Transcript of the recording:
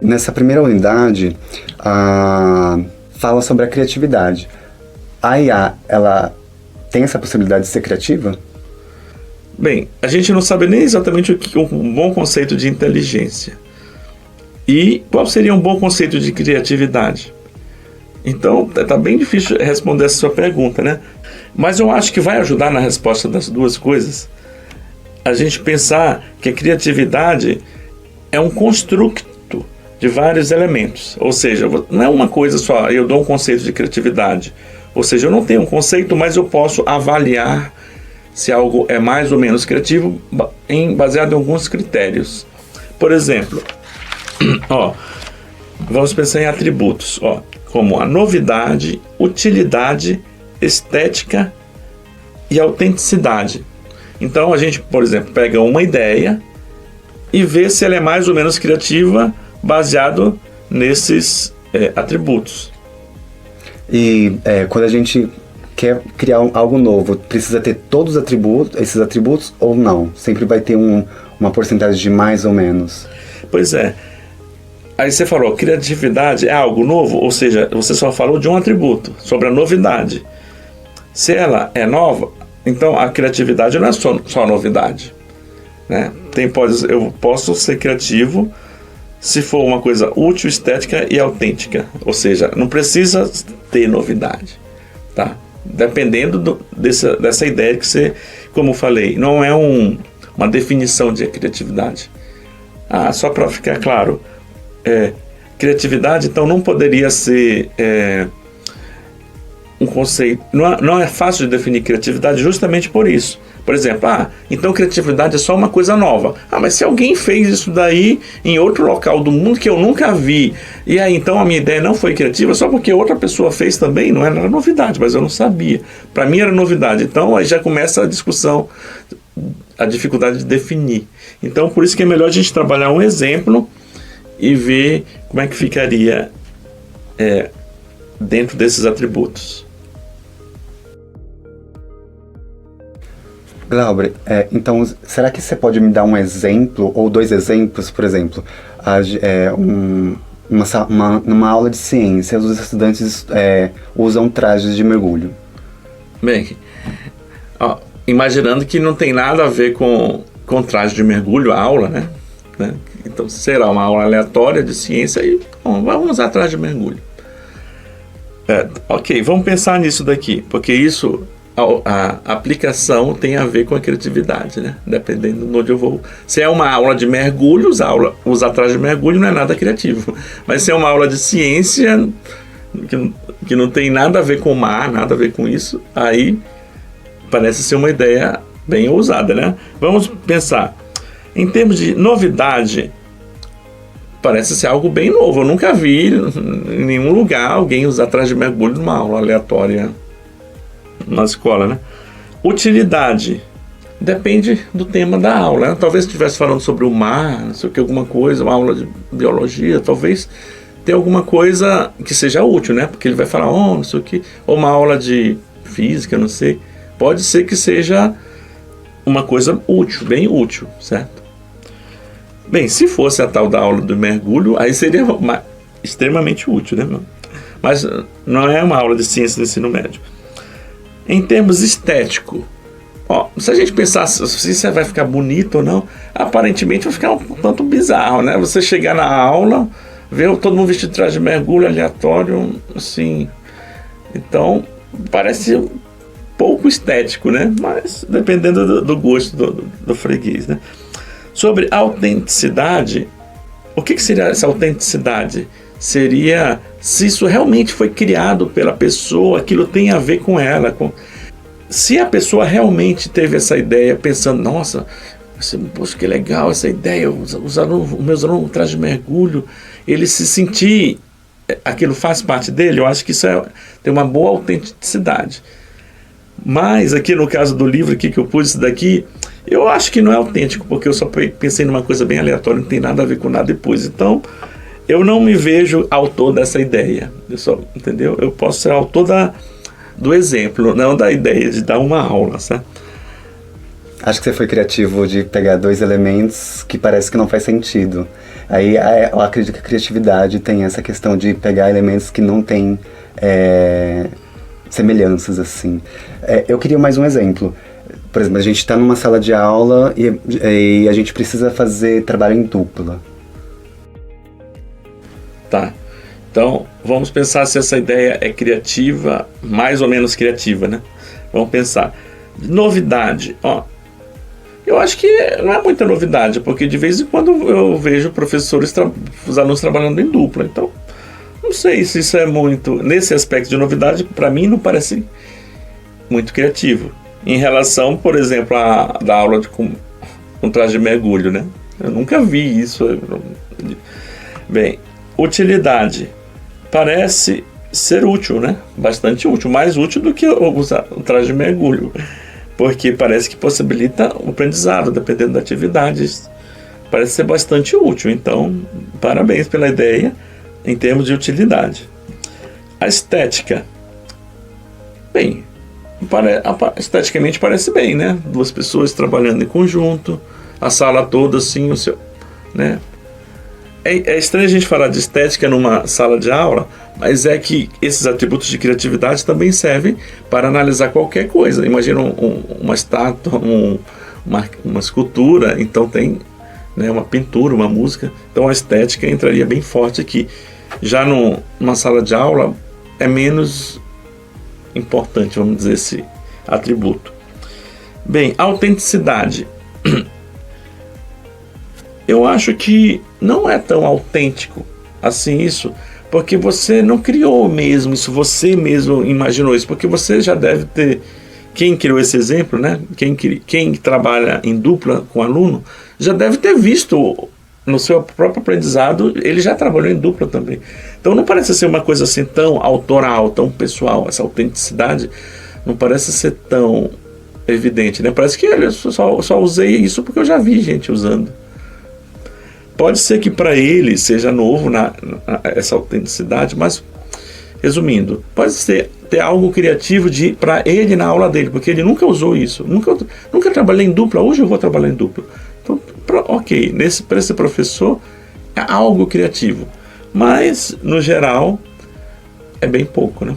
nessa primeira unidade, fala sobre a criatividade. A IA, ela tem essa possibilidade de ser criativa? Bem, a gente não sabe nem exatamente o que é um bom conceito de inteligência. E qual seria um bom conceito de criatividade? Então, tá bem difícil responder essa sua pergunta, né? Mas eu acho que vai ajudar na resposta das duas coisas a gente pensar que a criatividade é um construto de vários elementos. Ou seja, não é uma coisa só, eu dou um conceito de criatividade. Ou seja, eu não tenho um conceito, mas eu posso avaliar se algo é mais ou menos criativo baseado em alguns critérios. Por exemplo, vamos pensar em atributos, como a novidade, utilidade, estética e autenticidade. Então a gente, por exemplo, pega uma ideia e vê se ela é mais ou menos criativa baseado nesses atributos. E quando a gente quer criar algo novo, precisa ter todos esses atributos ou não? Sempre vai ter uma porcentagem de mais ou menos? Pois é. Aí você falou, criatividade é algo novo, ou seja, você só falou de um atributo, sobre a novidade. Se ela é nova, então a criatividade não é só novidade, né? Eu posso ser criativo se for uma coisa útil, estética e autêntica, ou seja, não precisa ter novidade, tá? Dependendo dessa ideia que você, como eu falei, não é uma definição de criatividade. Só para ficar claro, criatividade então não poderia ser um conceito, não é fácil de definir criatividade justamente por isso. Por exemplo, então criatividade é só uma coisa nova. Mas se alguém fez isso daí em outro local do mundo que eu nunca vi, e aí então a minha ideia não foi criativa só porque outra pessoa fez também, não era novidade, mas eu não sabia. Para mim era novidade. Então aí já começa a discussão, a dificuldade de definir. Então por isso que é melhor a gente trabalhar um exemplo e ver como é que ficaria dentro desses atributos. Glauber, então, será que você pode me dar um exemplo, ou dois exemplos, por exemplo, numa aula de ciência, os estudantes usam trajes de mergulho? Bem, imaginando que não tem nada a ver com traje de mergulho, a aula, né? Então, será uma aula aleatória de ciência e vamos usar traje de mergulho. Ok, vamos pensar nisso daqui, porque isso... A aplicação tem a ver com a criatividade, né? Dependendo de onde eu vou. Se é uma aula de mergulho, usar traje de mergulho não é nada criativo. Mas se é uma aula de ciência, que não tem nada a ver com o mar, nada a ver com isso, aí parece ser uma ideia bem ousada, né? Vamos pensar. Em termos de novidade, parece ser algo bem novo. Eu nunca vi em nenhum lugar alguém usar traje de mergulho numa aula aleatória na escola, né? Utilidade depende do tema da aula, né? Talvez estivesse falando sobre o mar, não sei o que, alguma coisa, uma aula de biologia, talvez tenha alguma coisa que seja útil, né? Porque ele vai falar, não sei o que, ou uma aula de física, não sei. Pode ser que seja uma coisa útil, bem útil, certo? Bem, se fosse a tal da aula do mergulho, aí seria extremamente útil, né? Mas não é uma aula de ciência do ensino médio. Em termos estéticos, se a gente pensar se isso vai ficar bonito ou não, aparentemente vai ficar um tanto bizarro, né? Você chegar na aula, ver todo mundo vestido de traje de mergulho aleatório, assim. Então, parece pouco estético, né? Mas dependendo do gosto do freguês, né? Sobre autenticidade, o que seria essa autenticidade? Seria se isso realmente foi criado pela pessoa, aquilo tem a ver com ela. Se a pessoa realmente teve essa ideia, pensando, nossa, poxa, que legal essa ideia, usando um traje de mergulho, ele se sentir, aquilo faz parte dele, eu acho que isso tem uma boa autenticidade. Mas aqui no caso do livro aqui que eu pus isso daqui, eu acho que não é autêntico, porque eu só pensei numa coisa bem aleatória, não tem nada a ver com nada depois. Então, eu não me vejo autor dessa ideia, entendeu? Eu posso ser autor do exemplo, não da ideia de dar uma aula, sabe? Acho que você foi criativo de pegar dois elementos que parece que não faz sentido. Aí eu acredito que a criatividade tem essa questão de pegar elementos que não têm semelhanças, assim. Eu queria mais um exemplo. Por exemplo, a gente está numa sala de aula e a gente precisa fazer trabalho em dupla. Tá. Então, vamos pensar se essa ideia é criativa, mais ou menos criativa, né? Vamos pensar. Novidade, ó. Eu acho que não é muita novidade, porque de vez em quando eu vejo professores, os alunos trabalhando em dupla. Então, não sei se isso é muito... Nesse aspecto de novidade, para mim, não parece muito criativo. Em relação, por exemplo, da aula com traje de mergulho, né? Eu nunca vi isso. Bem, utilidade. Parece ser útil, né? Bastante útil. Mais útil do que usar o traje de mergulho. Porque parece que possibilita o aprendizado, dependendo da atividade. Parece ser bastante útil. Então, parabéns pela ideia em termos de utilidade. A estética. Bem, esteticamente parece bem, né? 2 pessoas trabalhando em conjunto, a sala toda assim, né? É estranho a gente falar de estética numa sala de aula, mas é que esses atributos de criatividade também servem para analisar qualquer coisa. Imagina uma estátua, uma escultura, então tem, né, uma pintura, uma música. Então a estética entraria bem forte aqui. Já numa sala de aula é menos importante, vamos dizer, esse atributo. Bem, autenticidade. Eu acho que não é tão autêntico assim isso, porque você não criou mesmo isso, você mesmo imaginou isso, porque você já deve ter... Quem criou esse exemplo, né? Quem trabalha em dupla com aluno, já deve ter visto no seu próprio aprendizado, ele já trabalhou em dupla também. Então não parece ser uma coisa assim tão autoral, tão pessoal. Essa autenticidade não parece ser tão evidente, né? Parece que eu só usei isso porque eu já vi gente usando. Pode ser que para ele seja novo essa autenticidade, mas, resumindo, pode ter algo criativo para ele na aula dele, porque ele nunca usou isso. Nunca trabalhei em dupla, hoje eu vou trabalhar em dupla. Então, ok, para esse professor é algo criativo, mas, no geral, é bem pouco, né?